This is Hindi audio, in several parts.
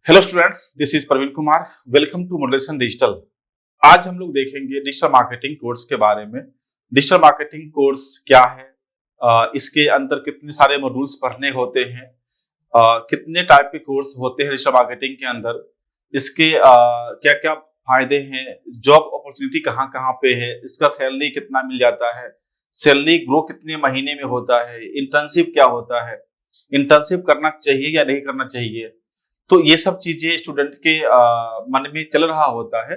Hello students, this is Praveen Kumar. Welcome to Moderation Digital. आज हम लोग देखेंगे डिजिटल मार्केटिंग कोर्स के बारे में। डिजिटल मार्केटिंग कोर्स क्या है, इसके अंदर कितने सारे मॉड्यूल्स पढ़ने होते हैं, कितने टाइप के कोर्स होते हैं डिजिटल मार्केटिंग के अंदर, इसके क्या क्या फायदे हैं, जॉब अपॉर्चुनिटी कहाँ कहाँ पे है, इसका सैलरी कितना मिल जाता है, सैलरी ग्रो कितने महीने में होता है, इंटर्नशिप क्या होता है, इंटर्नशिप करना चाहिए या नहीं करना चाहिए। तो ये सब चीजें स्टूडेंट के मन में चल रहा होता है।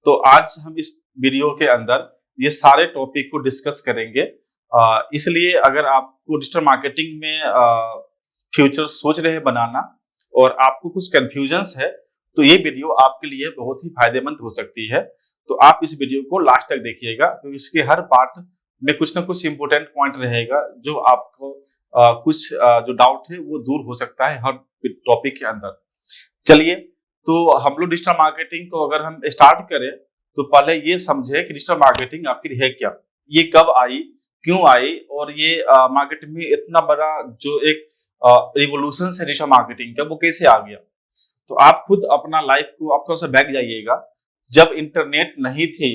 तो आज हम इस वीडियो के अंदर ये सारे टॉपिक को डिस्कस करेंगे। इसलिए अगर आपको डिजिटल मार्केटिंग में फ्यूचर सोच रहे हैं बनाना और आपको कुछ कंफ्यूजन्स है, तो ये वीडियो आपके लिए बहुत ही फायदेमंद हो सकती है। तो आप इस वीडियो को लास्ट तक देखिएगा, तो इसके हर पार्ट में कुछ ना कुछ इंपोर्टेंट पॉइंट रहेगा जो आपको कुछ जो डाउट है वो दूर हो सकता है हर टॉपिक के अंदर। चलिए, तो हम लोग डिजिटल मार्केटिंग को अगर हम स्टार्ट करें तो पहले ये समझे कि डिजिटल मार्केटिंग आखिर है क्या, ये कब आई, क्यों आई, और ये मार्केट में इतना बड़ा जो एक रिवोल्यूशन है डिजिटल मार्केटिंग का, वो कैसे आ गया। तो आप खुद अपना लाइफ को आप थोड़ा सा बैक जाइएगा। जब इंटरनेट नहीं थी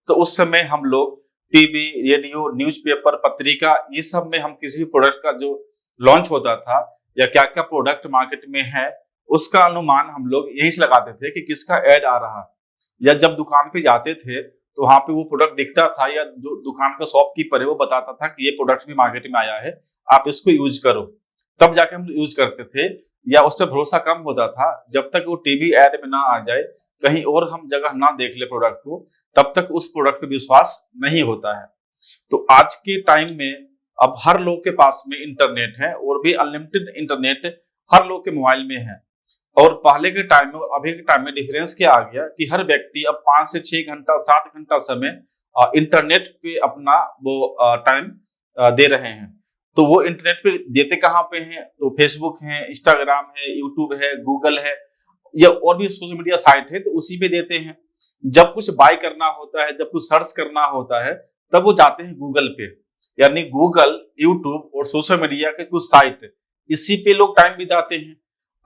तो उस समय हम लोग टीवी, रेडियो, न्यूज़पेपर, पत्रिका, ये सब में हम किसी भी प्रोडक्ट का जो लॉन्च होता था या क्या क्या प्रोडक्ट मार्केट में है, उसका अनुमान हम लोग यही से लगाते थे कि किसका ऐड आ रहा है। या जब दुकान पे जाते थे तो वहां पे वो प्रोडक्ट दिखता था, या जो दुकान का शॉपकीपर है वो बताता था कि ये प्रोडक्ट भी मार्केट में आया है, आप इसको यूज करो। तब जाके हम यूज करते थे, या उस पर भरोसा कम होता था जब तक वो टीवी ऐड में ना आ जाए, कहीं और हम जगह ना देख ले प्रोडक्ट को, तब तक उस प्रोडक्ट पे विश्वास नहीं होता है। तो आज के टाइम में अब हर लोग के पास में इंटरनेट है, और भी अनलिमिटेड इंटरनेट हर लोग के मोबाइल में है। और पहले के टाइम में अभी के टाइम में डिफरेंस क्या आ गया कि हर व्यक्ति अब 5 से 6 घंटा 7 घंटा समय इंटरनेट पे अपना वो टाइम दे रहे हैं। तो वो इंटरनेट पे देते कहाँ पे हैं, तो फेसबुक है, इंस्टाग्राम है, यूट्यूब है, गूगल है, या और भी सोशल मीडिया साइट है, तो उसी पे देते हैं। जब कुछ बाय करना होता है, जब कुछ सर्च करना होता है, तब वो जाते हैं गूगल पे। यानी गूगल, यूट्यूब और सोशल मीडिया के कुछ साइट, इसी पे लोग टाइम बिताते हैं।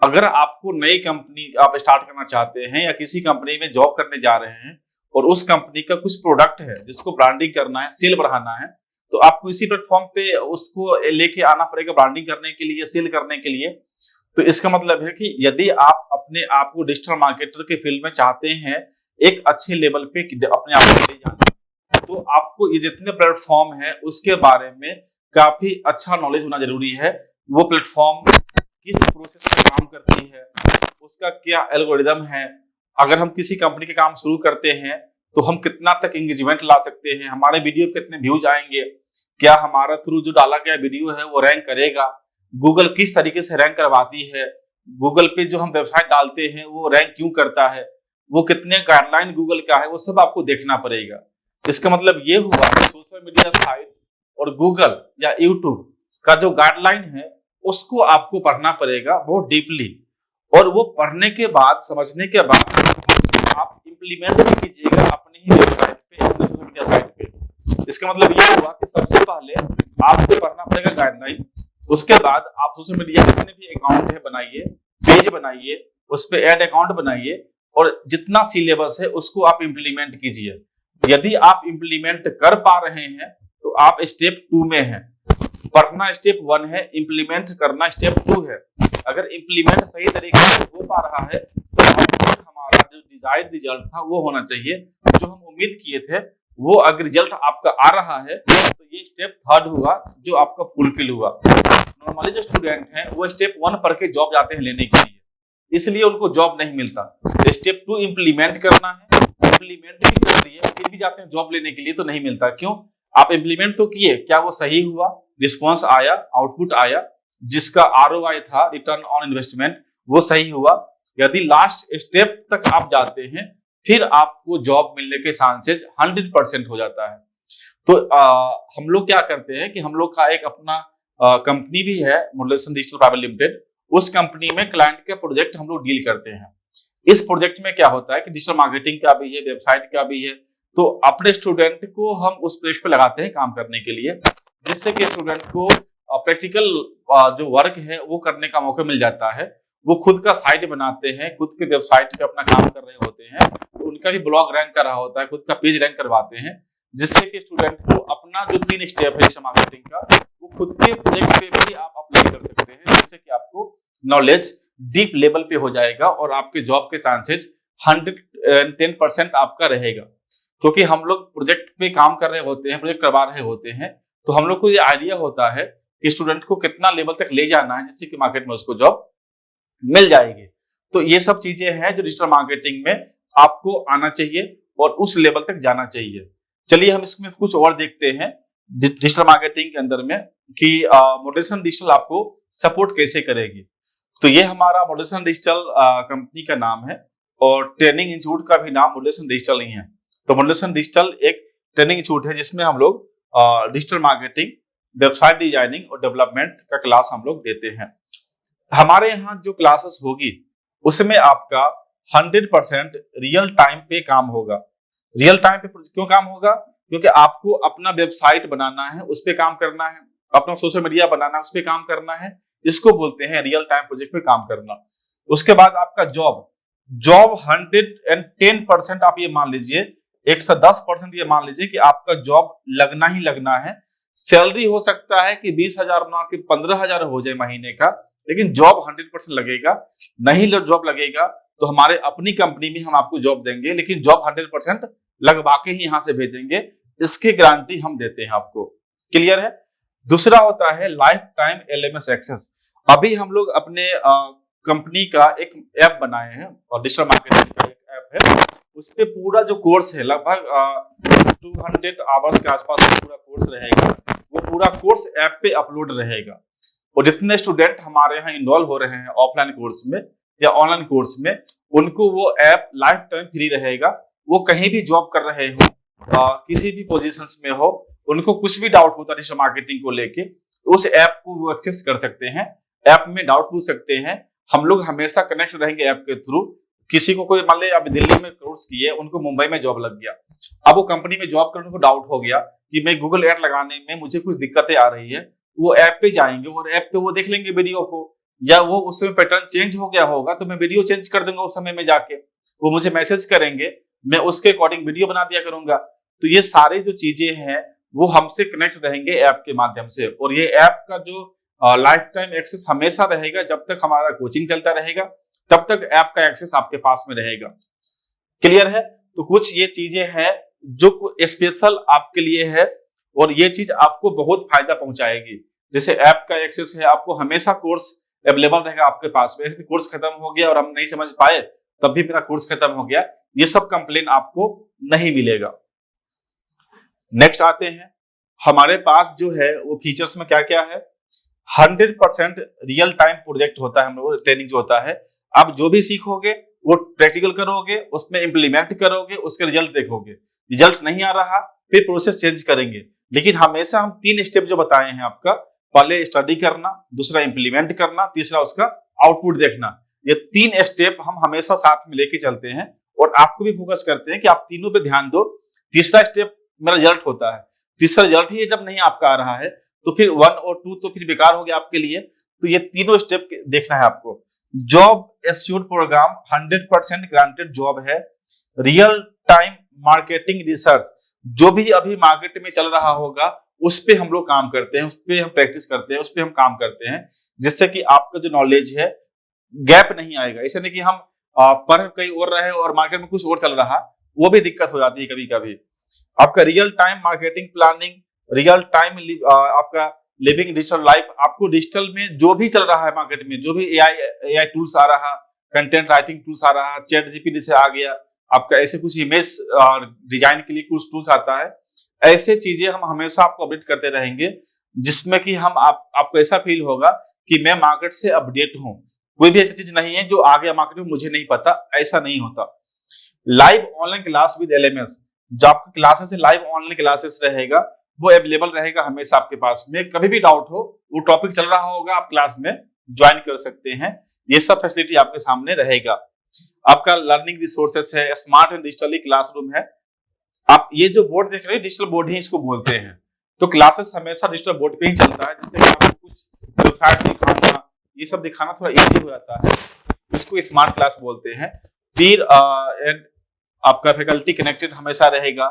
अगर आपको नई कंपनी आप स्टार्ट करना चाहते हैं या किसी कंपनी में जॉब करने जा रहे हैं और उस कंपनी का कुछ प्रोडक्ट है जिसको ब्रांडिंग करना है, सेल बढ़ाना है, तो आपको इसी प्लेटफॉर्म पे उसको लेके आना पड़ेगा ब्रांडिंग करने के लिए, सेल करने के लिए। तो इसका मतलब है कि यदि आप अपने आप को डिजिटल मार्केटर के फील्ड में चाहते हैं, एक अच्छे लेवल पे अपने आप को ले जाना, तो आपको ये जितने प्लेटफॉर्म है उसके बारे में काफी अच्छा नॉलेज होना जरूरी है। वो प्लेटफॉर्म किस प्रोसेस से काम करती है, उसका क्या एल्गोरिदम है, अगर हम किसी कंपनी के काम शुरू करते हैं तो हम कितना तक एंगेजमेंट ला सकते हैं, हमारे वीडियो कितने व्यूज आएंगे, क्या हमारा थ्रू जो डाला गया वीडियो है वो रैंक करेगा, गूगल किस तरीके से रैंक करवाती है, गूगल पे जो हम वेबसाइट डालते हैं वो रैंक क्यों करता है, वो कितने गाइडलाइन गूगल का है, वो सब आपको देखना पड़ेगा। इसका मतलब ये हुआ कि सोशल मीडिया साइट और गूगल या यूट्यूब का जो गाइडलाइन है उसको आपको पढ़ना पड़ेगा बहुत डीपली, और वो पढ़ने के बाद, समझने के बाद आप इंप्लीमेंट भी कीजिएगा अपनी ही वेबसाइट पे, अपने सोशल मीडिया साइट पे। इसका मतलब ये हुआ कि सबसे पहले आपको पढ़ना पड़ेगा गाइडलाइन, उसके बाद आप सोशल मीडिया जितने भी अकाउंट है बनाइए, पेज बनाइए, उस पर ऐड अकाउंट बनाइए, और जितना सिलेबस है उसको आप इम्प्लीमेंट कीजिए। यदि आप इम्प्लीमेंट कर पा रहे हैं तो आप स्टेप 2 में हैं। पढ़ना स्टेप 1 है, इम्प्लीमेंट करना स्टेप 2 है। अगर इम्प्लीमेंट सही तरीके से हो पा रहा है तो हमारा जो डिजायर्ड रिजल्ट था वो होना चाहिए, जो हम उम्मीद किए थे वो अगर रिजल्ट आपका आ रहा है तो ये स्टेप 3 हुआ जो आपका फुलफिल हुआ। नॉर्मली जो स्टूडेंट हैं वो स्टेप 1 पढ़ के जॉब जाते हैं लेने के लिए, इसलिए उनको जॉब नहीं मिलता। स्टेप 2 इम्प्लीमेंट करना है, इम्प्लीमेंट भी कर दिए फिर भी जाते हैं जॉब लेने के लिए, तो नहीं मिलता। क्यों? आप इम्प्लीमेंट तो किए, क्या वो सही हुआ, रिस्पॉन्स आया, आउटपुट आया, जिसका ROI था, रिटर्न ऑन इन्वेस्टमेंट, वो सही हुआ। यदि लास्ट स्टेप तक आप जाते हैं फिर आपको जॉब मिलने के चांसेस 100% हो जाता है। तो हम लोग क्या करते हैं कि हम लोग का एक अपना कंपनी भी है, मॉडरेशन डिजिटल प्राइवेट लिमिटेड। उस कंपनी में क्लाइंट के प्रोजेक्ट हम लोग डील करते हैं। इस प्रोजेक्ट में क्या होता है कि डिजिटल मार्केटिंग का भी है, वेबसाइट का भी है, तो अपने स्टूडेंट को हम उस पेज पे लगाते हैं काम करने के लिए, जिससे कि स्टूडेंट को प्रैक्टिकल जो वर्क है वो करने का मौका मिल जाता है, वो खुद का साइट बनाते हैं, खुद के वेबसाइट पे अपना काम कर रहे होते हैं, तो उनका भी ब्लॉग रैंक कर रहा होता है, खुद का पेज रैंक करवाते हैं, जिससे कि स्टूडेंट को अपना जो 3 स्टेप है डिजिटल मार्केटिंग का, वो खुद के प्रोजेक्ट पे भी आप अप्लाई कर सकते हैं, जिससे कि आपको नॉलेज डीप लेवल पे हो जाएगा और आपके जॉब के चांसेस 110% आपका रहेगा। क्योंकि हम लोग प्रोजेक्ट पे काम कर रहे होते हैं, प्रोजेक्ट करवा रहे होते हैं, तो हम लोग को ये आइडिया होता है कि स्टूडेंट को कितना लेवल तक ले जाना है जिससे कि मार्केट में उसको जॉब मिल जाएगी। तो ये सब चीजें हैं जो डिजिटल मार्केटिंग में आपको आना चाहिए और उस लेवल तक जाना चाहिए। चलिए हम इसमें कुछ और देखते हैं डिजिटल मार्केटिंग के अंदर में कि मोटिवेशन डिजिटल आपको सपोर्ट कैसे करेगी। तो ये हमारा मोटिवेशन डिजिटल कंपनी का नाम है और ट्रेनिंग इंस्टीट्यूट का भी नाम मोटिवेशन डिजिटल ही है। तो मोटिवेशन डिजिटल एक ट्रेनिंग इंस्टीट्यूट है जिसमें हम लोग डिजिटल मार्केटिंग, वेबसाइट डिजाइनिंग और डेवलपमेंट का क्लास हम लोग देते हैं। हमारे यहाँ जो क्लासेस होगी उसमें आपका 100% रियल टाइम पे काम होगा। रियल टाइम पे क्यों काम होगा? क्योंकि आपको अपना वेबसाइट बनाना है, उस पे काम करना है, अपना सोशल मीडिया बनाना है, उस पे काम करना है, इसको बोलते हैं रियल टाइम प्रोजेक्ट पे काम करना। उसके बाद आपका जॉब 110% आप ये मान लीजिए, 110% ये मान लीजिए कि आपका जॉब लगना ही लगना है। सैलरी हो सकता है कि 20,000 ना कि 15,000 हो जाए महीने का, लेकिन जॉब 100% लगेगा। नहीं जॉब लगेगा तो हमारे अपनी कंपनी में हम आपको जॉब देंगे, लेकिन जॉब 100% लगवा के ही यहाँ से भेजेंगे, इसकी गारंटी हम देते हैं आपको। क्लियर है? दूसरा होता है लाइफ टाइम LMS एक्सेस। अभी हम लोग अपने कंपनी का एक ऐप बनाए हैं और डिजिटल मार्केटिंग का एक ऐप है, उस पे पूरा जो कोर्स है लगभग 200 आवर्स के आसपास पूरा कोर्स रहेगा। वो पूरा कोर्स ऐप पे अपलोड रहेगा और जितने स्टूडेंट हमारे यहाँ इन्वॉल्व हो रहे हैं ऑफलाइन कोर्स में या ऑनलाइन कोर्स में, उनको वो ऐप लाइफ टाइम फ्री रहेगा। वो कहीं भी जॉब कर रहे हो, किसी भी पोजीशंस में हो, उनको कुछ भी डाउट होता है डिजिटल मार्केटिंग को लेके, तो उस ऐप को वो एक्सेस कर सकते हैं, ऐप में डाउट पूछ सकते हैं। हम लोग हमेशा कनेक्ट रहेंगे ऐप के थ्रू। किसी को कोई मान ले अब दिल्ली में कोर्स किए, उनको मुंबई में जॉब लग गया, अब वो कंपनी में जॉब करने को डाउट हो गया कि मैं गूगल एड लगाने में मुझे कुछ दिक्कतें आ रही है, वो ऐप पे जाएंगे और ऐप पे वो देख लेंगे वीडियो को, या वो उस समय पैटर्न चेंज हो गया होगा तो मैं वीडियो चेंज कर दूंगा उस समय में जाके, वो मुझे मैसेज करेंगे, मैं उसके अकॉर्डिंग वीडियो बना दिया करूंगा। तो ये सारी जो चीजें हैं वो हमसे कनेक्ट रहेंगे ऐप के माध्यम से, और ये ऐप का जो लाइफ टाइम एक्सेस हमेशा रहेगा। जब तक हमारा कोचिंग चलता रहेगा तब तक ऐप का एक्सेस आपके पास में रहेगा। क्लियर है? तो कुछ ये चीजें हैं जो स्पेशल आपके लिए है और ये चीज आपको बहुत फायदा पहुंचाएगी। जैसे ऐप का एक्सेस है, आपको हमेशा कोर्स अवेलेबल रहेगा आपके पास में। कोर्स खत्म हो गया और हम नहीं समझ पाए, तब भी मेरा कोर्स खत्म हो गया, ये सब कंप्लेन आपको नहीं मिलेगा। नेक्स्ट आते हैं, हमारे पास जो है वो फीचर्स में क्या क्या है। 100% रियल टाइम प्रोजेक्ट होता है, हम लोग ट्रेनिंग जो होता है, आप जो भी सीखोगे वो प्रैक्टिकल करोगे, उसमें इंप्लीमेंट करोगे, उसके रिजल्ट देखोगे। रिजल्ट नहीं आ रहा फिर प्रोसेस चेंज करेंगे, लेकिन हमेशा हम 3 स्टेप जो बताए हैं आपका, पहले स्टडी करना, दूसरा इंप्लीमेंट करना, तीसरा उसका आउटपुट देखना। ये 3 स्टेप हम हमेशा साथ में लेके चलते हैं और आपको भी फोकस करते हैं कि आप तीनों पे ध्यान दो। तीसरा स्टेप मेरा रिजल्ट होता है, तीसरा रिजल्ट ही जब नहीं आपका आ रहा है तो फिर 1 और 2 तो फिर बेकार हो गया आपके लिए। तो ये तीनों स्टेप देखना है आपको। Job assured programme 100% granted job है। रियल टाइम मार्केटिंग रिसर्च, जो भी अभी मार्केट में चल रहा होगा उस पे हम लोग काम करते हैं, उस पे हम प्रैक्टिस करते हैं, उस पे हम काम करते हैं, जिससे कि आपका जो नॉलेज है गैप नहीं आएगा। ऐसा नहीं कि हम पढ़ कहीं और रहे और मार्केट में कुछ और चल रहा, वो भी दिक्कत हो जाती है कभी कभी। आपका real time marketing planning, real time आपका लिविंग डिजिटल लाइफ, आपको डिजिटल में जो भी चल रहा है मार्केट में, जो भी एआई टूल्स आ रहा, कंटेंट राइटिंग टूल्स आ रहा, चैट जीपीटी से आ गया, आपका ऐसे कुछ इमेज डिजाइन के लिए कुछ टूल्स आता है, ऐसे चीजें हम हमेशा आपको अपडेट करते रहेंगे, जिसमें कि हम आपको ऐसा फील होगा कि मैं मार्केट से अपडेट हूं। कोई भी ऐसी चीज नहीं है जो आ गया मार्केट में मुझे नहीं पता, ऐसा नहीं होता। Live online class with LMS, जो आपकी क्लासेस है लाइव ऑनलाइन क्लासेस रहेगा, वो अवेलेबल रहेगा हमेशा आपके पास में। कभी भी डाउट हो, वो टॉपिक चल रहा होगा, आप क्लास में ज्वाइन कर सकते हैं। ये सब फैसिलिटी आपके सामने रहेगा। आपका लर्निंग रिसोर्सेस है, स्मार्ट एंड डिजिटली क्लासरूम है। आप ये जो बोर्ड देख रहे हैं डिजिटल बोर्ड ही इसको बोलते हैं। तो क्लासेस हमेशा डिजिटल बोर्ड पे ही चलता है, जिससे कि आपको कुछ वेबसाइट दिखाना ये सब दिखाना थोड़ा इजी हो जाता है, इसको स्मार्ट क्लास बोलते हैं। फिर आपका फैकल्टी कनेक्टेड हमेशा रहेगा।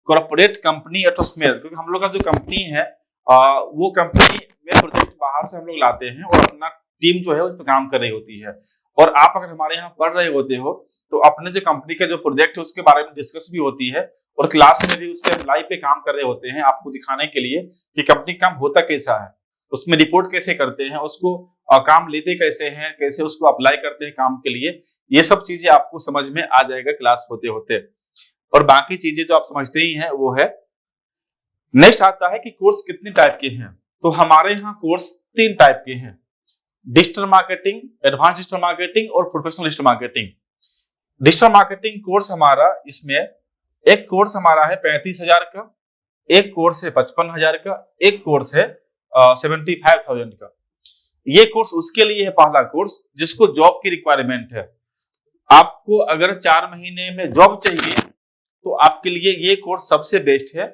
कॉर्पोरेट कंपनी एटमॉस्फेयर, क्योंकि हम लोग का जो कंपनी है वो कंपनी में प्रोजेक्ट बाहर से हम लोग लाते हैं और अपना टीम जो है उस पर काम कर रही होती है। और आप अगर हमारे यहाँ पढ़ रहे होते हो तो अपने जो कंपनी का जो प्रोजेक्ट है उसके बारे में डिस्कस भी होती है और क्लास में भी उस पर लाइव पे काम कर रहे होते हैं आपको दिखाने के लिए कि कंपनी काम होता कैसा है, उसमें रिपोर्ट कैसे करते हैं, उसको काम लेते कैसे हैं, कैसे उसको अप्लाई करते हैं काम के लिए। ये सब चीजें आपको समझ में आ जाएगा क्लास होते होते। और बाकी चीजें जो आप समझते ही हैं वो है। नेक्स्ट आता है कि कोर्स कितने टाइप के हैं। तो हमारे यहाँ कोर्स 3 टाइप के हैं, digital marketing, advance digital marketing और professional digital marketing. Digital marketing course हमारा, इसमें एक कोर्स हमारा है 35,000 का, एक कोर्स है 55,000 का, एक कोर्स है 75,000 का। ये कोर्स उसके लिए है पहला कोर्स जिसको जॉब की रिक्वायरमेंट है। आपको अगर 4 महीने में जॉब चाहिए तो आपके लिए ये कोर्स सबसे बेस्ट है।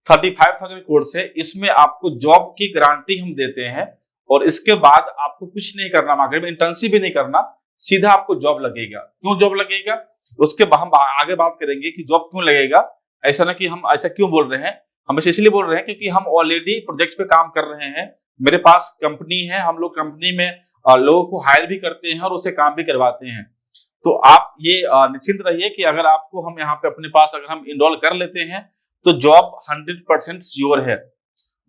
35,000 कोर्स है, इसमें आपको जॉब की गारंटी हम देते हैं और इसके बाद आपको कुछ नहीं करना, मार्केट में इंटर्नशिप भी नहीं करना, सीधा आपको जॉब लगेगा। क्यों जॉब लगेगा उसके बाद हम आगे बात करेंगे कि जॉब क्यों लगेगा। ऐसा ना कि हम ऐसा क्यों बोल रहे हैं, हम इसे इसलिए बोल रहे हैं क्योंकि हम ऑलरेडी प्रोजेक्ट पे काम कर रहे हैं, मेरे पास कंपनी है, हम लोग कंपनी में लोगों को हायर भी करते हैं और उसे काम भी करवाते हैं। तो आप ये निश्चिंत रहिए कि अगर आपको हम यहाँ पे अपने पास अगर हम इनरोल कर लेते हैं तो जॉब 100% श्योर है।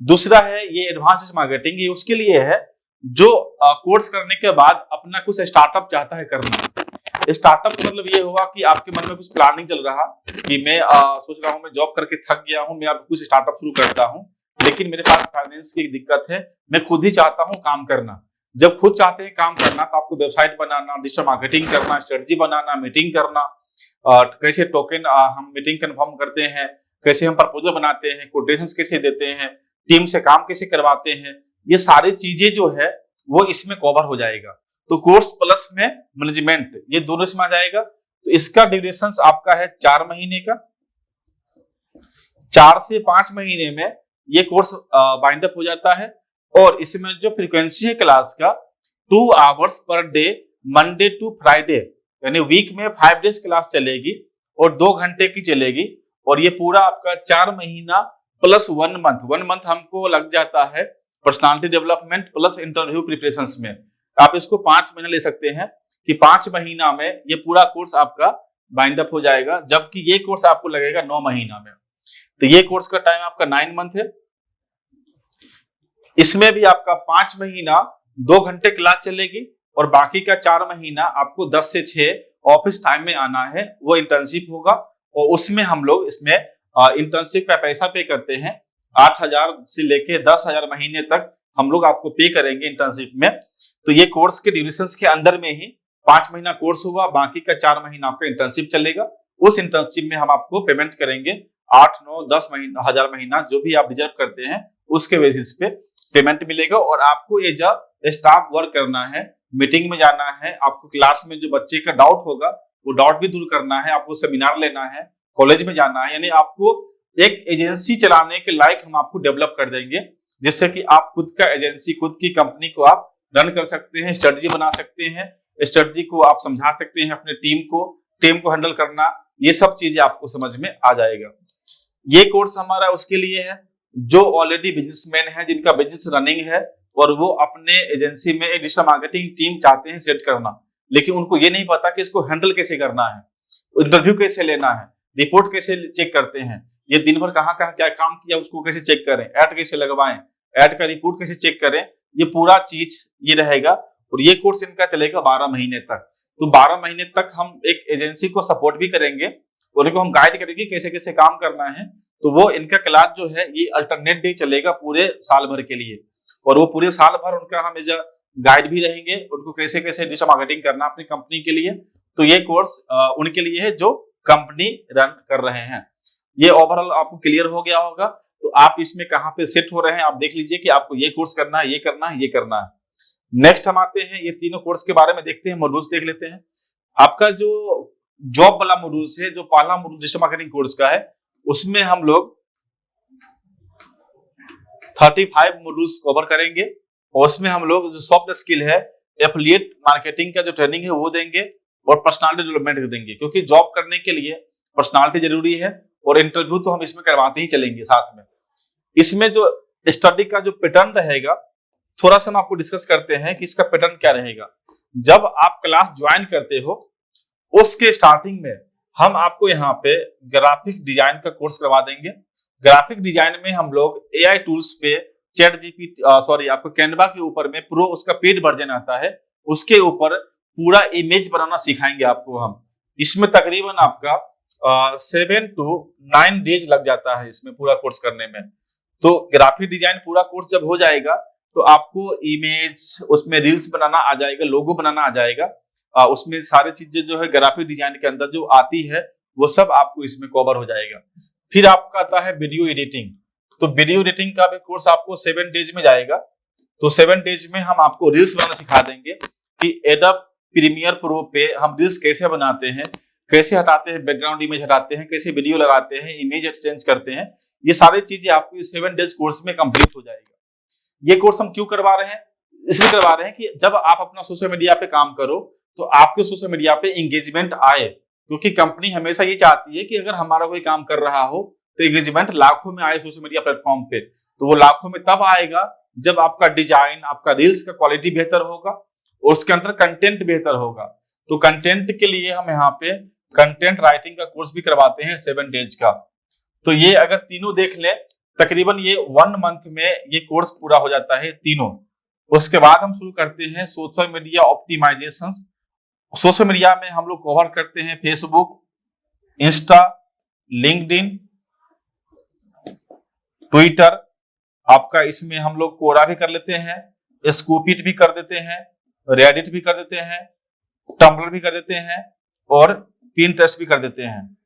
दूसरा है ये एडवांस मार्केटिंग, ये उसके लिए है जो कोर्स करने के बाद अपना कुछ स्टार्टअप चाहता है करना। स्टार्टअप का मतलब ये हुआ कि आपके मन में कुछ प्लानिंग चल रहा कि मैं सोच रहा हूँ मैं जॉब करके थक गया हूँ, मैं अब कुछ स्टार्टअप शुरू करता हूँ, लेकिन मेरे पास फाइनेंस की दिक्कत है, मैं खुद ही चाहता हूँ काम करना। जब खुद चाहते हैं काम करना तो आपको वेबसाइट बनाना, डिजिटल मार्केटिंग करना, स्ट्रेटजी बनाना, मीटिंग करना, कैसे टोकन हम मीटिंग कंफर्म करते हैं, कैसे हम प्रपोजल बनाते हैं, कोटेशंस कैसे देते हैं, टीम से काम कैसे करवाते हैं, ये सारी चीजें जो है वो इसमें कवर हो जाएगा। तो कोर्स प्लस में मैनेजमेंट ये दोनों इसमें आ जाएगा। तो इसका ड्यूरेशन आपका है 4 महीने का। 4 से 5 महीने में ये कोर्स बाइंड अप हो जाता है और इसमें जो फ्रीक्वेंसी है क्लास का 2 hours per day, Monday to Friday, यानी वीक में 5 डेज क्लास चलेगी और 2 घंटे की चलेगी। और ये पूरा आपका 4 महीना प्लस 1 मंथ, 1 मंथ हमको लग जाता है personality development plus interview preparations में। आप इसको 5 महीने ले सकते हैं कि 5 महीना में ये पूरा कोर्स आपका बाइंड अप हो जाएगा, जबकि ये कोर्स आपको लगेगा 9 महीना में। तो ये कोर्स का टाइम आपका 9 मंथ है। इसमें भी आपका 5 महीना 2 घंटे क्लास चलेगी और बाकी का 4 महीना आपको 10 से 6 ऑफिस टाइम में आना है, वो इंटर्नशिप होगा। और उसमें हम लोग इसमें इंटर्नशिप का पैसा पे करते हैं, 8,000 से लेके 10,000 महीने तक हम लोग आपको पे करेंगे इंटर्नशिप में। तो ये कोर्स के ड्यूरेशन के अंदर में ही 5 महीना कोर्स हुआ, बाकी का 4 महीना आपका इंटर्नशिप चलेगा। उस इंटर्नशिप में हम आपको पेमेंट करेंगे 8, 9, 10 हजार महीना जो भी आप डिजर्व करते हैं उसके बेसिस पे पेमेंट मिलेगा। और आपको एज अ स्टाफ वर्क करना है, मीटिंग में जाना है, आपको क्लास में जो बच्चे का डाउट होगा वो डाउट भी दूर करना है, आपको सेमिनार लेना है, कॉलेज में जाना है, यानी आपको एक एजेंसी चलाने के लायक हम आपको डेवलप कर देंगे, जिससे कि आप खुद का एजेंसी, खुद की कंपनी को आप रन कर सकते हैं, स्ट्रेटजी बना सकते हैं, स्ट्रेटजी को आप समझा सकते हैं अपने टीम को हैंडल करना, ये सब चीजें आपको समझ में आ जाएगा। ये कोर्स हमारा उसके लिए है जो ऑलरेडी बिजनेसमैन है, जिनका बिजनेस रनिंग है और वो अपने एजेंसी में एक डिजिटल मार्केटिंग टीम चाहते हैं सेट करना, लेकिन उनको ये नहीं पता कि इसको हैंडल कैसे करना है, इंटरव्यू कैसे लेना है, रिपोर्ट कैसे चेक करते हैं, ये दिन भर कहाँ कहाँ क्या काम किया उसको कैसे चेक करें, ऐड कैसे लगवाएं, ऐड का रिपोर्ट कैसे चेक करें, ये पूरा चीज ये रहेगा। और ये कोर्स इनका चलेगा 12 महीने तक। तो 12 महीने तक हम एक एजेंसी को सपोर्ट भी करेंगे और उनको हम गाइड करेंगे कैसे कैसे काम करना है। तो वो इनका क्लास जो है ये अल्टरनेट डे चलेगा पूरे साल भर के लिए, और वो पूरे साल भर उनका हम एज गाइड भी रहेंगे, उनको कैसे कैसे डिजिटल मार्केटिंग करना अपनी कंपनी के लिए। तो ये कोर्स उनके लिए है जो कंपनी रन कर रहे हैं। ये ओवरऑल आपको क्लियर हो गया होगा। तो आप इसमें कहाँ पे सेट हो रहे हैं आप देख लीजिए कि आपको ये कोर्स करना है, ये करना है, ये करना है। नेक्स्ट हम आते हैं ये तीनों कोर्स के बारे में देखते हैं, मॉड्यूल्स देख लेते हैं। आपका जो जॉब वाला मॉड्यूल्स है, जो पहला मॉड्यूल डिजिटल मार्केटिंग कोर्स का है, उसमें हम लोग 35 मॉड्यूल्स कवर करेंगे और उसमें हम लोग जो सॉफ्ट स्किल है एफिलिएट मार्केटिंग का जो ट्रेनिंग है वो देंगे और पर्सनालिटी डेवलपमेंट देंगे, क्योंकि जॉब करने के लिए पर्सनालिटी जरूरी है और इंटरव्यू तो हम इसमें करवाते ही चलेंगे साथ में। इसमें जो स्टडी का जो पैटर्न रहेगा थोड़ा सा हम आपको डिस्कस करते हैं कि इसका पैटर्न क्या रहेगा। जब आप क्लास ज्वाइन करते हो उसके स्टार्टिंग में हम आपको यहाँ पे ग्राफिक डिजाइन का कोर्स करवा देंगे। ग्राफिक डिजाइन में हम लोग एआई टूल्स पे आपको कैनवा के ऊपर में प्रो उसका पेड वर्जन आता है, उसके ऊपर पूरा इमेज बनाना सिखाएंगे आपको हम। इसमें तकरीबन आपका 7 to 9 डेज लग जाता है इसमें पूरा कोर्स करने में। तो ग्राफिक डिजाइन पूरा कोर्स जब हो जाएगा तो आपको इमेज, उसमें रील्स बनाना आ जाएगा, लोगो बनाना आ जाएगा, उसमें सारी चीजें जो है ग्राफिक डिजाइन के अंदर जो आती है वो सब आपको इसमें कवर हो जाएगा। फिर आपका आता है वीडियो एडिटिंग। तो वीडियो एडिटिंग का भी कोर्स आपको 7 डेज में जाएगा। तो 7 डेज में हम आपको रील्स बनाना सिखा देंगे कि एडोब प्रीमियर प्रो पे हम रील्स कैसे बनाते हैं, कैसे हटाते हैं, बैकग्राउंड इमेज हटाते हैं, कैसे वीडियो लगाते हैं, इमेज एक्सचेंज करते हैं। ये सारी चीजें आपको इस 7 डेज कोर्स में कंप्लीट हो जाएगा। ये कोर्स हम क्यों करवा रहे हैं? इसलिए करवा रहे हैं कि जब आप अपना सोशल मीडिया पे काम करो तो आपके सोशल मीडिया पे एंगेजमेंट आए, क्योंकि कंपनी हमेशा ये चाहती है कि अगर हमारा कोई काम कर रहा हो तो एंगेजमेंट लाखों में आए सोशल मीडिया प्लेटफॉर्म पे। तो वो लाखों में तब आएगा जब आपका डिजाइन, आपका रील्स का क्वालिटी बेहतर होगा और उसके अंदर कंटेंट बेहतर होगा। तो कंटेंट के लिए हम यहाँ पे कंटेंट राइटिंग का कोर्स भी करवाते हैं 7 डेज का। तो ये अगर तीनों देख ले तकरीबन ये 1 मंथ में ये कोर्स पूरा हो जाता है तीनों। उसके बाद हम शुरू करते हैं social media optimisation. Social media में हम लोग कवर करते हैं फेसबुक, इंस्टा, लिंक्डइन, ट्विटर। आपका इसमें हम लोग कोरा भी कर लेते हैं, स्कूपिट भी कर देते हैं, रेडिट भी कर देते हैं, टम्बलर भी कर देते हैं और पिंटरेस्ट भी कर देते हैं।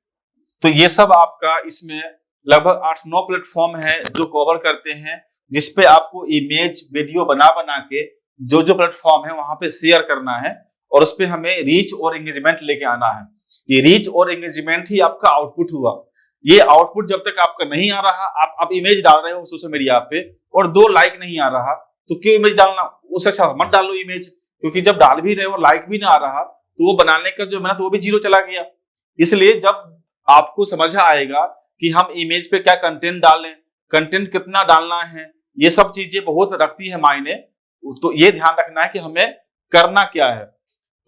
तो ये सब आपका इसमें लगभग 8-9 प्लेटफॉर्म है जो कवर करते हैं, जिसपे आपको इमेज वीडियो बना बना के जो जो प्लेटफॉर्म है वहां पे शेयर करना है और उस पे हमें रीच और एंगेजमेंट लेके आना है। ये रीच और एंगेजमेंट ही आपका आउटपुट हुआ। ये आउटपुट जब तक आपका नहीं आ रहा, आप इमेज डाल रहे हो सोशल मीडिया पे और 2 लाइक नहीं आ रहा, तो क्यों इमेज डालना? उससे अच्छा मत डालो इमेज, क्योंकि जब डाल भी रहे हो लाइक भी ना आ रहा तो वो बनाने का जो मेहनत वो भी 0 चला गया। इसलिए जब आपको समझ आएगा कि हम इमेज पे क्या कंटेंट डालें, कंटेंट कितना डालना है, ये सब चीजें बहुत रखती है मायने। तो ये ध्यान रखना है कि हमें करना क्या है।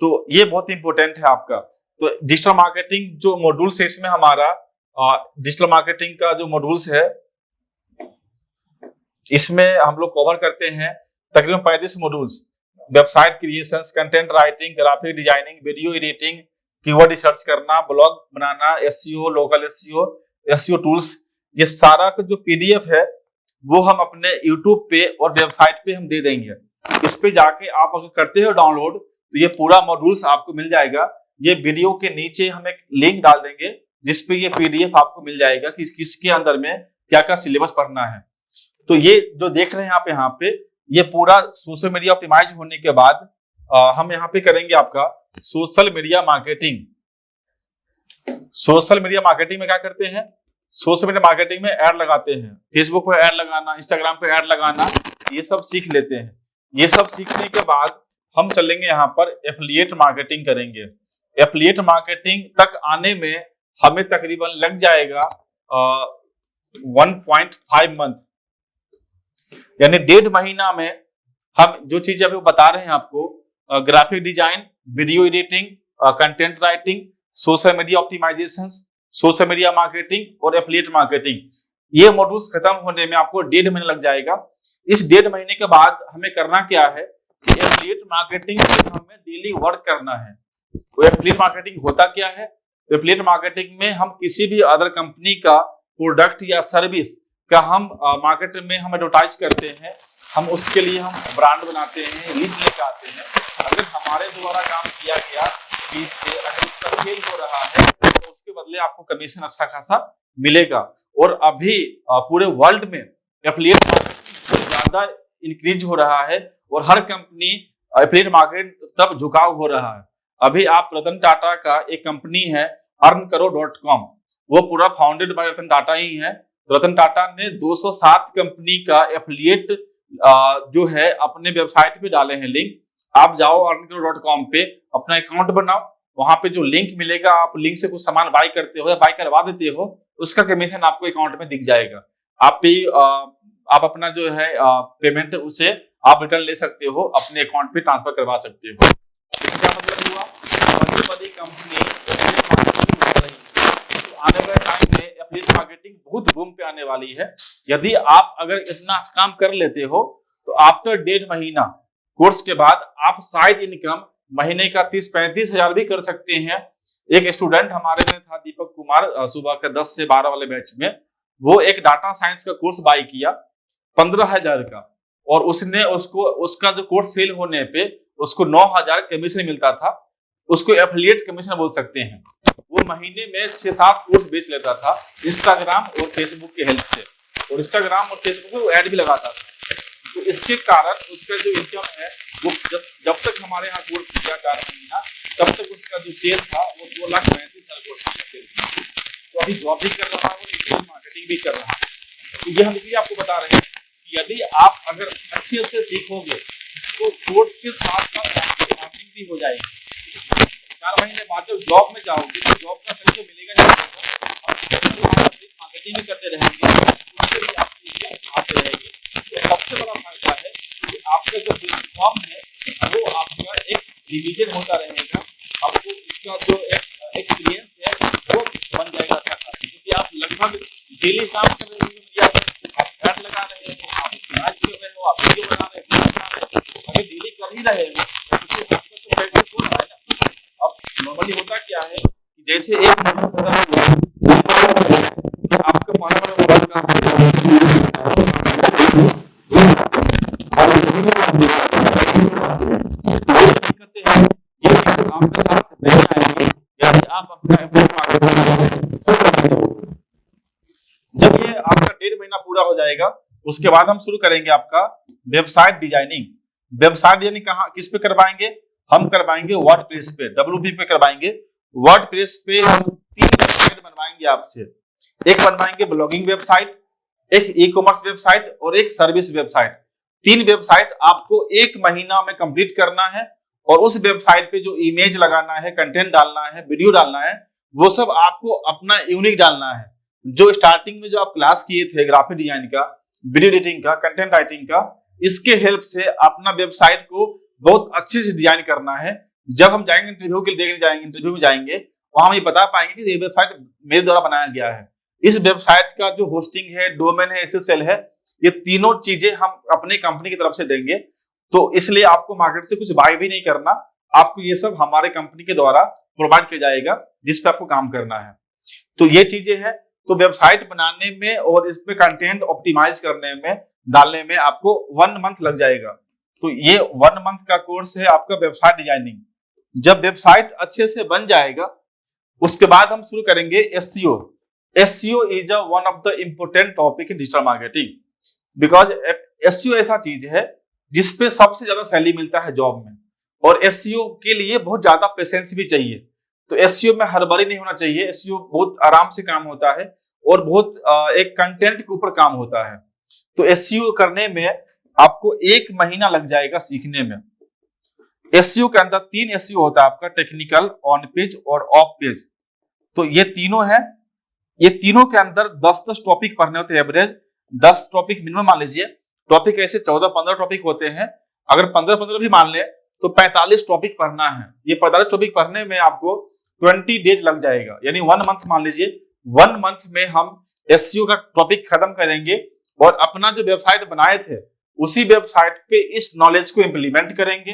तो ये बहुत इंपॉर्टेंट है आपका। तो डिजिटल मार्केटिंग जो मॉड्यूल्स है इसमें हमारा डिजिटल मार्केटिंग का जो मॉड्यूल्स है इसमें हम लोग कवर करते हैं तकरीबन 35 modules. Website creation, content writing, graphic designing, video editing, keyword research करना, ब्लॉग बनाना, एसईओ, लोकल एसईओ टूल्स, ये सारा का जो पीडीएफ है वो हम अपने यूट्यूब पे और वेबसाइट पे हम दे देंगे। इस पे जाके आप अगर करते हो डाउनलोड तो ये पूरा मॉड्यूल्स आपको मिल जाएगा। ये वीडियो के नीचे हम एक लिंक डाल देंगे जिसपे ये पीडीएफ आपको मिल जाएगा कि किसके अंदर में क्या क्या सिलेबस पढ़ना है। तो ये जो देख रहे हैं आप यहाँ पे, ये पूरा सोशल मीडिया ऑप्टिमाइज होने के बाद हम यहाँ पे करेंगे आपका social media marketing. Social media marketing में क्या करते हैं? सोशल मीडिया मार्केटिंग में ऐड लगाते हैं, फेसबुक पे ऐड लगाना, इंस्टाग्राम पे ऐड लगाना, ये सब सीख लेते हैं। ये सब सीखने के बाद हम चलेंगे यहाँ पर एफिलिएट मार्केटिंग करेंगे। एफिलिएट मार्केटिंग तक आने में हमें तकरीबन लग जाएगा 1.5 मंथ, यानी 1.5 महीना में हम जो चीज अभी बता रहे हैं आपको, graphic design, video editing, content writing, social media optimisation, social media marketing और एफिलिएट मार्केटिंग, ये मॉड्यूल्स खत्म होने में आपको 1.5 महीना लग जाएगा। इस 1.5 महीने के बाद हमें करना क्या है कि एफिलिएट मार्केटिंग में हमें डेली वर्क करना है। तो एफिलिएट मार्केटिंग होता क्या है? तो एफिलिएट मार्केटिंग में हम किसी भी अदर कंपनी का प्रोडक्ट या सर्विस का हम मार्केट में हम एडवर्टाइज करते हैं, हम उसके लिए हम ब्रांड बनाते हैं, रीच लेके आते हैं। अगर हमारे द्वारा काम किया गया रीच से अगर उसका सेल हो रहा है तो उसके बदले आपको कमीशन अच्छा खासा मिलेगा। और अभी पूरे वर्ल्ड में एफिलिएट मार्केटिंग ज्यादा इंक्रीज हो रहा है और हर कंपनी एफिलिएट मार्केट तब झुकाव हो रहा है। अभी आप रतन टाटा का एक कंपनी है earnkaro.com, वो पूरा फाउंडेड बाय रतन टाटा ही है। रतन टाटा ने 207 कंपनी का एफिलिएट जो है अपने वेबसाइट पे डाले हैं लिंक। आप जाओ earningkaro.com पे अपना अकाउंट बनाओ, वहां पे जो लिंक मिलेगा, आप लिंक से कुछ सामान बाय करते हो या बाय करवा देते हो, उसका कमीशन आपको अकाउंट में दिख जाएगा। आप भी आप अपना जो है पेमेंट उसे आप रिटर्न ले सकते हो, अपने अकाउंट पे ट्रांसफर करवा सकते हो। इसका मतलब हुआ बड़ी बड़ी कंपनी आने वाले टाइम में एफिलिएट मार्केटिंग बहुत बूम पे आने वाली है। यदि आप अगर इतना काम कर लेते हो तो आफ्टर 1.5 महीना कोर्स के बाद आप साइड इनकम महीने का 30-35 हजार भी कर सकते हैं। एक स्टूडेंट हमारे में था दीपक कुमार, सुबह के 10 से 12 वाले बैच में, वो एक डाटा साइंस का कोर्स बाय किया 15,000 का, और उसने उसका जो कोर्स सेल होने पे उसको 9,000 कमीशन मिलता था। उसको एफिलिएट कमीशन बोल सकते हैं। वो महीने में 6-7 कोर्स बेच लेता था इंस्टाग्राम और फेसबुक की हेल्प से, और इंस्टाग्राम और फेसबुक पे वो ऐड भी लगाता था। तो इसके कारण उसका जो इनकम है वो जब तक हमारे यहाँ कोर्स किया 4 महीना, तब तक उसका जो सेल था वो 2,35,000 कोर्स का सेल था। तो अभी जॉब भी कर रहा है और डिजिटल मार्केटिंग भी कर रहा है। तो ये हम इसलिए आपको बता रहे हैं कि यदि आप अगर अच्छे से सीखोगे तो कोर्स के साथ साथ आपकी मार्केटिंग भी हो जाएगी। 4 महीने बाद जब जॉब में जाओगे तो जॉब का पैसा मिलेगा मार्केटिंग भी करते रहेंगे, उससे भी आपकी इनकम आते रहेगी। तो सबसे बड़ा फायदा है कि आपका जो प्लेटफॉर्म है वो आपका एक डिवीजन होता रहेगा। आपको इसका जो एक्सपीरियंस है वो बन जाएगा अच्छा खासा, क्योंकि आप लगभग डेली काम कर रहे हो मीडिया पर, आप ऐड लगा रहे हो, आप मैच कर रहे हो, आप वीडियो बना रहे हो, अगर डेली कर ही रहे हो तो आपका तो प्रैक्टिस हो रहा है ना। अब नॉर्मली होता क्या है कि जैसे एक महीना खत्म हुआ आपका पहला वाला काम करते हैं, ये आपके साथ नहीं आएंगे यदि आप अपना जब ये आपका 1.5 महीना पूरा हो जाएगा उसके बाद हम शुरू करेंगे आपका वेबसाइट डिजाइनिंग। वेबसाइट डिजाइनिंग कहाँ किस पे करवाएंगे? हम करवाएंगे वर्डप्रेस पे, WP पे करवाएंगे। वर्डप्रेस पे हम 3 वेबसाइट बनवाएंगे आपसे। एक बनवाएंगे ब्लॉगिंग वेबसाइट, एक ई कॉमर्स वेबसाइट और एक सर्विस वेबसाइट। 3 वेबसाइट आपको 1 महीना में कंप्लीट करना है, और उस वेबसाइट पे जो इमेज लगाना है, कंटेंट डालना है, वीडियो डालना है, वो सब आपको अपना यूनिक डालना है। जो स्टार्टिंग में जो आप क्लास किए थे ग्राफिक डिजाइन का, वीडियो एडिटिंग का, कंटेंट राइटिंग का, इसके हेल्प से अपना वेबसाइट को बहुत अच्छे से डिजाइन करना है। जब हम जाएंगे इंटरव्यू के लिए देखने जाएंगे, इंटरव्यू में जाएंगे, वहां हम ये बता पाएंगे कि ये वेबसाइट मेरे द्वारा बनाया गया है। इस वेबसाइट का जो होस्टिंग है, डोमेन है, SSL है, ये तीनों चीजें हम अपनी कंपनी की तरफ से देंगे। तो इसलिए आपको मार्केट से कुछ बाय भी नहीं करना, आपको ये सब हमारे कंपनी के द्वारा प्रोवाइड किया जाएगा जिस पे आपको काम करना है। तो ये चीजें हैं। तो वेबसाइट बनाने में और इस पे कंटेंट ऑप्टिमाइज करने में, डालने में आपको 1 मंथ लग जाएगा। तो ये 1 मंथ का कोर्स है आपका वेबसाइट डिजाइनिंग। जब वेबसाइट अच्छे से बन जाएगा उसके बाद हम शुरू करेंगे SEO। SEO is one of the important topic in digital marketing, because SEO ऐसा चीज है जिसपे सबसे ज्यादा सैलरी मिलता है जॉब में, और SEO के लिए बहुत ज्यादा पेशेंस भी चाहिए। तो SEO में हड़बड़ी नहीं होना चाहिए। SEO बहुत आराम से काम होता है और बहुत एक कंटेंट के ऊपर काम होता है। तो SEO करने में आपको 1 महीना लग जाएगा सीखने में। SEO के अंदर 3 SEO होता है आपका, टेक्निकल, ऑन पेज और ऑफ पेज। तो ये तीनों है। ये तीनों के अंदर 10-10 टॉपिक पढ़ने होते हैं, एवरेज 10 टॉपिक मिनिमम मान लीजिए। टॉपिक ऐसे 14-15 टॉपिक होते हैं। अगर 15-15 भी मान ले तो 45 टॉपिक पढ़ना है। ये 45 टॉपिक पढ़ने में आपको 20 डेज लग जाएगा, यानी 1 मंथ मान लीजिए। 1 मंथ में हम SEO का टॉपिक खत्म करेंगे और अपना जो वेबसाइट बनाए थे उसी वेबसाइट पे इस नॉलेज को इम्प्लीमेंट करेंगे।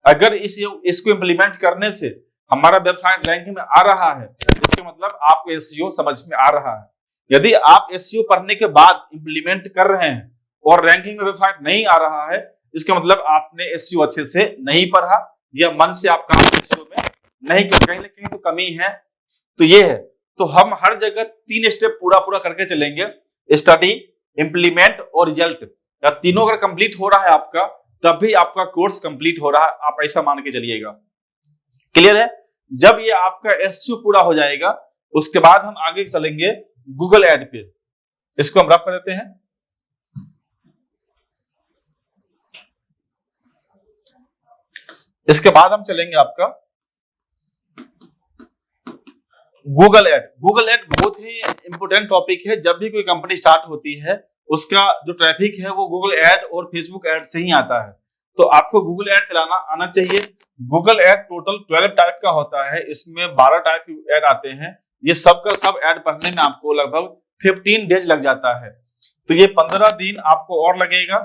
अगर इसको इम्प्लीमेंट करने से हमारा वेबसाइट रैंकिंग में आ रहा है, इसका मतलब आपको SEO समझ में आ रहा है। यदि आप SEO पढ़ने के बाद इम्प्लीमेंट कर रहे हैं और रैंकिंग में वेबसाइट नहीं आ रहा है, इसका मतलब आपने SEO अच्छे से नहीं पढ़ा या मन से आप काम SEO में नहीं, कहीं ना कहीं तो कमी है। तो ये है। तो हम हर जगह 3 स्टेप पूरा करके चलेंगे, स्टडी, इम्प्लीमेंट और रिजल्ट। या तीनों अगर कंप्लीट हो रहा है आपका, तब भी आपका कोर्स कंप्लीट हो रहा है, आप ऐसा मान के चलिएगा। क्लियर है? जब ये आपका SEO पूरा हो जाएगा उसके बाद हम आगे चलेंगे गूगल एड पे। इसको हम रफ कर देते हैं। इसके बाद हम चलेंगे आपका गूगल एड। गूगल एड बहुत ही इंपोर्टेंट टॉपिक है। जब भी कोई कंपनी स्टार्ट होती है उसका जो ट्रैफिक है वो गूगल एड और फेसबुक एड से ही आता है। तो आपको गूगल एड चलाना आना चाहिए। गूगल एड टोटल 12 टाइप का होता है, इसमें 12 टाइप के एड आते हैं। ये सब का सब एड पढ़ने में आपको लगभग 15 डेज लग जाता है। तो ये 15 दिन आपको और लगेगा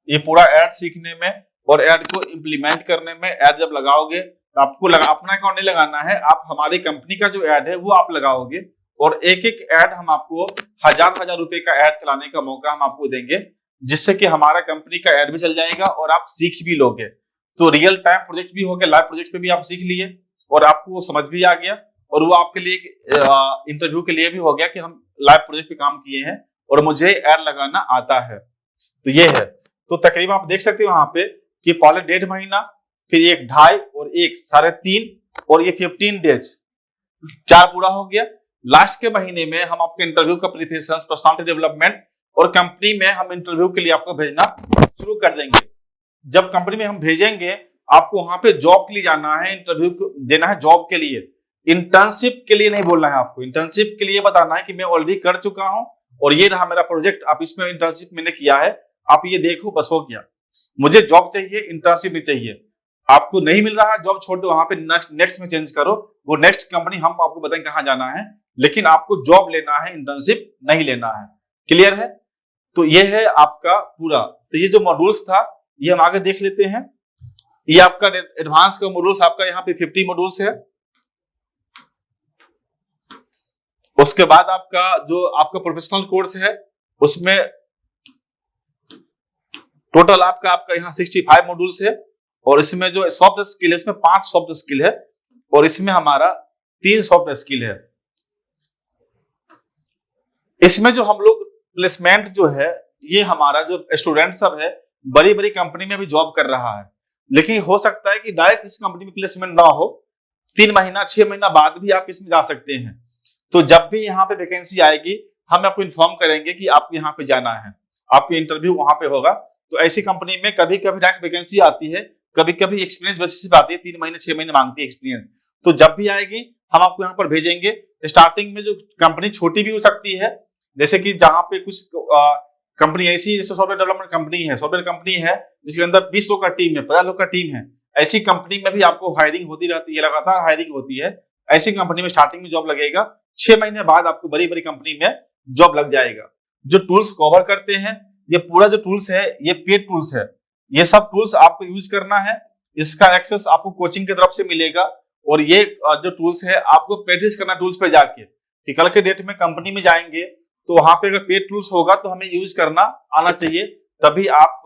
ये पूरा एड सीखने में और एड को इम्प्लीमेंट करने में। एड जब लगाओगे तो आपको अपना अकाउंट नहीं लगाना है, आप हमारी कंपनी का जो एड है वो आप लगाओगे और एक एक एड हम आपको हजार रुपए का एड चलाने का मौका हम आपको देंगे, जिससे कि हमारा कंपनी का एड भी चल जाएगा और आप सीख भी लोगे। तो रियल टाइम प्रोजेक्ट भी हो गया, लाइव प्रोजेक्ट पे भी आप सीख लिए और आपको वो समझ भी आ गया और वो आपके लिए इंटरव्यू के लिए भी हो गया कि हम लाइव प्रोजेक्ट पे काम किए हैं और मुझे एड लगाना आता है। तो ये है। तो तकरीबन आप देख सकते हो वहां पे कि पहले 1.5 महीना, फिर 1 2.5 और 1 3.5 और ये 15 डेज, 4 पूरा हो गया। लास्ट के महीने में हम आपके इंटरव्यू का प्रिपरेशन, पर्सनालिटी डेवलपमेंट और कंपनी में हम इंटरव्यू के लिए आपको भेजना शुरू कर देंगे। जब कंपनी में हम भेजेंगे आपको वहां पे जॉब के लिए जाना है, इंटरव्यू देना है जॉब के लिए। इंटर्नशिप के लिए नहीं बोलना है आपको। इंटर्नशिप के लिए बताना है कि मैं ऑलरेडी कर चुका हूं और ये रहा मेरा प्रोजेक्ट, आप इसमें इंटर्नशिप मैंने किया है, आप ये देखो बस हो गया। मुझे जॉब चाहिए, इंटर्नशिप नहीं चाहिए। आपको नहीं मिल रहा है जॉब छोड़ दो, वहां पे नेक्स्ट में चेंज करो। वो नेक्स्ट कंपनी हम आपको बताएंगे कहां जाना है, लेकिन आपको जॉब लेना है, इंटर्नशिप नहीं लेना है। क्लियर है? तो ये है आपका पूरा। तो ये जो मॉड्यूल्स था ये हम आगे देख लेते हैं। ये आपका एडवांस का मॉड्यूल्स आपका यहाँ पे 50 मॉड्यूल्स है। उसके बाद आपका जो आपका प्रोफेशनल कोर्स है उसमें टोटल आपका यहाँ 65 मॉड्यूल्स है और इसमें जो सॉफ्ट स्किल है उसमें 5 सॉफ्ट स्किल है और इसमें हमारा 3 सॉफ्ट स्किल है। इसमें जो हम लोग प्लेसमेंट जो है ये हमारा जो स्टूडेंट सब है बड़ी बड़ी कंपनी में भी जॉब कर रहा है, लेकिन हो सकता है कि डायरेक्ट इस कंपनी में प्लेसमेंट ना हो, 3 महीना 6 महीना बाद भी आप इसमें जा सकते हैं। तो जब भी यहाँ पे वैकेंसी आएगी हम आपको इन्फॉर्म करेंगे कि आपको यहाँ पे जाना है, आपको इंटरव्यू वहां पे होगा। तो ऐसी कंपनी में कभी कभी डायरेक्ट वैकेंसी आती है, कभी कभी एक्सपीरियंस बेसिस पे आती है, 3 महीने 6 महीने मांगती है एक्सपीरियंस। तो जब भी आएगी हम आपको यहाँ पर भेजेंगे। स्टार्टिंग में जो कंपनी छोटी भी हो सकती है, जैसे कि जहाँ पे कुछ कंपनी ऐसी जैसे सॉफ्टवेयर डेवलपमेंट कंपनी है, सॉफ्टवेयर कंपनी है जिसके अंदर 20 लोग का टीम है, 50 लोग का टीम है, ऐसी कंपनी में भी आपको हायरिंग होती रहती है, लगातार हायरिंग होती है। ऐसी कंपनी में स्टार्टिंग में जॉब लगेगा, 6 महीने बाद आपको बड़ी बड़ी कंपनी में जॉब लग जाएगा। जो टूल्स कवर करते हैं ये पूरा जो टूल्स है ये पेड टूल्स है, ये सब टूल्स आपको यूज करना है। इसका एक्सेस आपको कोचिंग की तरफ से मिलेगा और ये जो टूल्स है आपको प्रैक्टिस करना टूल्स पे जाके, कि कल के डेट में कंपनी में जाएंगे तो वहां पे अगर पेड टूल्स होगा तो हमें यूज करना आना चाहिए, तभी आप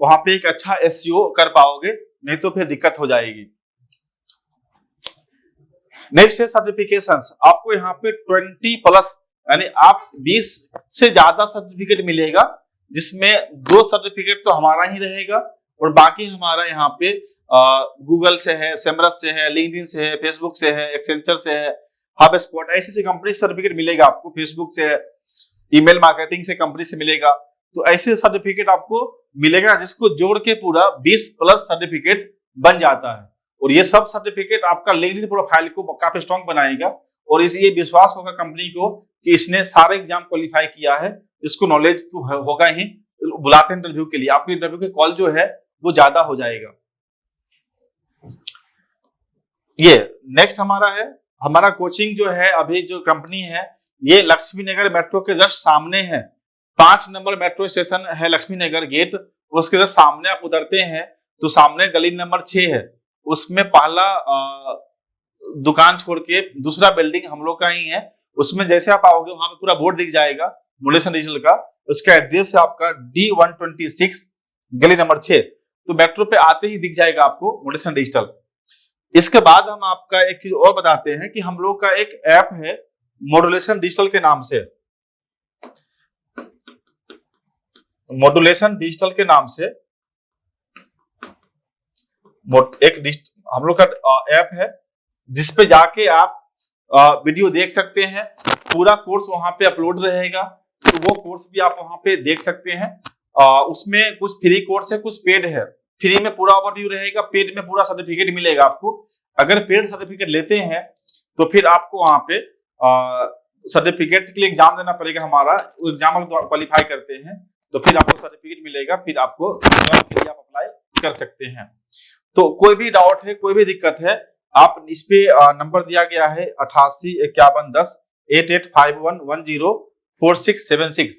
वहां पे एक अच्छा एसईओ कर पाओगे, नहीं तो फिर दिक्कत हो जाएगी। नेक्स्ट है सर्टिफिकेशंस। आपको यहाँ पे 20+ यानी आप 20 से ज्यादा सर्टिफिकेट मिलेगा, जिसमें 2 सर्टिफिकेट तो हमारा ही रहेगा और बाकी हमारा यहाँ पे गूगल से है, सेमरस से है, लिंक्डइन से है, फेसबुक से है, एक्सेंचर से है, हबस्पॉट, ऐसे कंपनी सर्टिफिकेट मिलेगा आपको। फेसबुक से है, ईमेल मार्केटिंग से कंपनी से मिलेगा। तो ऐसे सर्टिफिकेट आपको मिलेगा जिसको जोड़ के पूरा 20+ सर्टिफिकेट बन जाता है और ये सब सर्टिफिकेट आपका लिंक्डइन प्रोफाइल को काफी स्ट्रॉन्ग बनाएगा और ये विश्वास होगा कंपनी को कि इसने सारे एग्जाम क्वालिफाई किया है, इसको नॉलेज तो होगा ही। बुलाते हैं इंटरव्यू के लिए, आपके इंटरव्यू के कॉल जो है वो ज्यादा हो जाएगा। ये नेक्स्ट हमारा है, हमारा कोचिंग जो है अभी जो कंपनी है ये लक्ष्मी नगर मेट्रो के जस्ट सामने है। 5 नंबर मेट्रो स्टेशन है लक्ष्मी नगर गेट, उसके जस्ट सामने आप उतरते हैं तो सामने गली नंबर 6 है, उसमें पहला दुकान छोड़ के दूसरा बिल्डिंग हम लोग का ही है। उसमें जैसे आप आओगे वहां पे पूरा बोर्ड दिख जाएगा मुलेसन डिजिटल का, उसका एड्रेस है आपका D126 गली नंबर 6। तो मेट्रो पे आते ही दिख जाएगा आपको मुलेसन डिजिटल। इसके बाद हम आपका एक चीज और बताते हैं कि हम लोग का एक ऐप है मॉड्यूलेशन डिजिटल के नाम से। मॉड्यूलेशन डिजिटल के नाम से एक हम लोग का ऐप है जिसपे जाके आप वीडियो देख सकते हैं, पूरा कोर्स वहां पे अपलोड रहेगा, तो वो कोर्स भी आप वहां पे देख सकते हैं। उसमें कुछ फ्री कोर्स है, कुछ पेड है। फ्री में पूरा ओवरव्यू रहेगा, पेड में पूरा सर्टिफिकेट मिलेगा आपको। अगर पेड सर्टिफिकेट लेते हैं तो फिर आपको वहां पे सर्टिफिकेट के लिए एग्जाम देना पड़ेगा हमारा, एग्जाम क्वालिफाई करते हैं तो फिर आपको सर्टिफिकेट मिलेगा, फिर आपको जॉब के लिए आप अप्लाई कर सकते हैं। तो कोई भी डाउट है, कोई भी दिक्कत है, आप इस पे नंबर दिया गया है 885110 8851104676,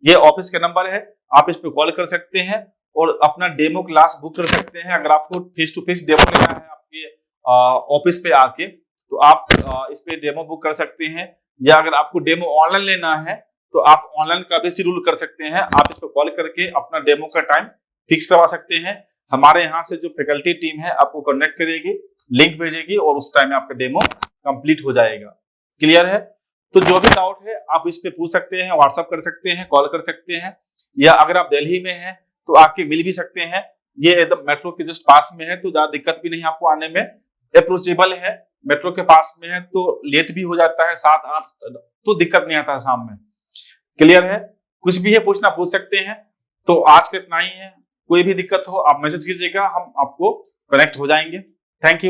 ये ऑफिस का नंबर है, आप इस पे कॉल कर सकते हैं और अपना डेमो क्लास बुक कर सकते हैं। अगर आपको फेस टू फेस डेमो लेना है आपके ऑफिस पे आके तो आप इस पे डेमो बुक कर सकते हैं, या अगर आपको डेमो ऑनलाइन लेना है तो आप ऑनलाइन का भी शेड्यूल कर सकते हैं। आप इस पे कॉल करके अपना डेमो का टाइम फिक्स करवा सकते हैं। हमारे यहाँ से जो फैकल्टी टीम है आपको कॉन्टेक्ट करेगी, लिंक भेजेगी और उस टाइम में आपका डेमो कंप्लीट हो जाएगा। क्लियर है? तो जो भी डाउट है आप इस पे पूछ सकते हैं, व्हाट्सएप कर सकते हैं, कॉल कर सकते हैं, या अगर आप दिल्ली में हैं तो आके मिल भी सकते हैं। ये एकदम मेट्रो के जस्ट पास में है तो ज्यादा दिक्कत भी नहीं आपको आने में, अप्रोचेबल है। मेट्रो के पास में है तो लेट भी हो जाता है 7-8 तो दिक्कत नहीं आता है शाम में। क्लियर है? कुछ भी है पूछना पूछ सकते हैं। तो आज के इतना ही है, कोई भी दिक्कत हो आप मैसेज कीजिएगा, हम आपको कनेक्ट हो जाएंगे। Thank you.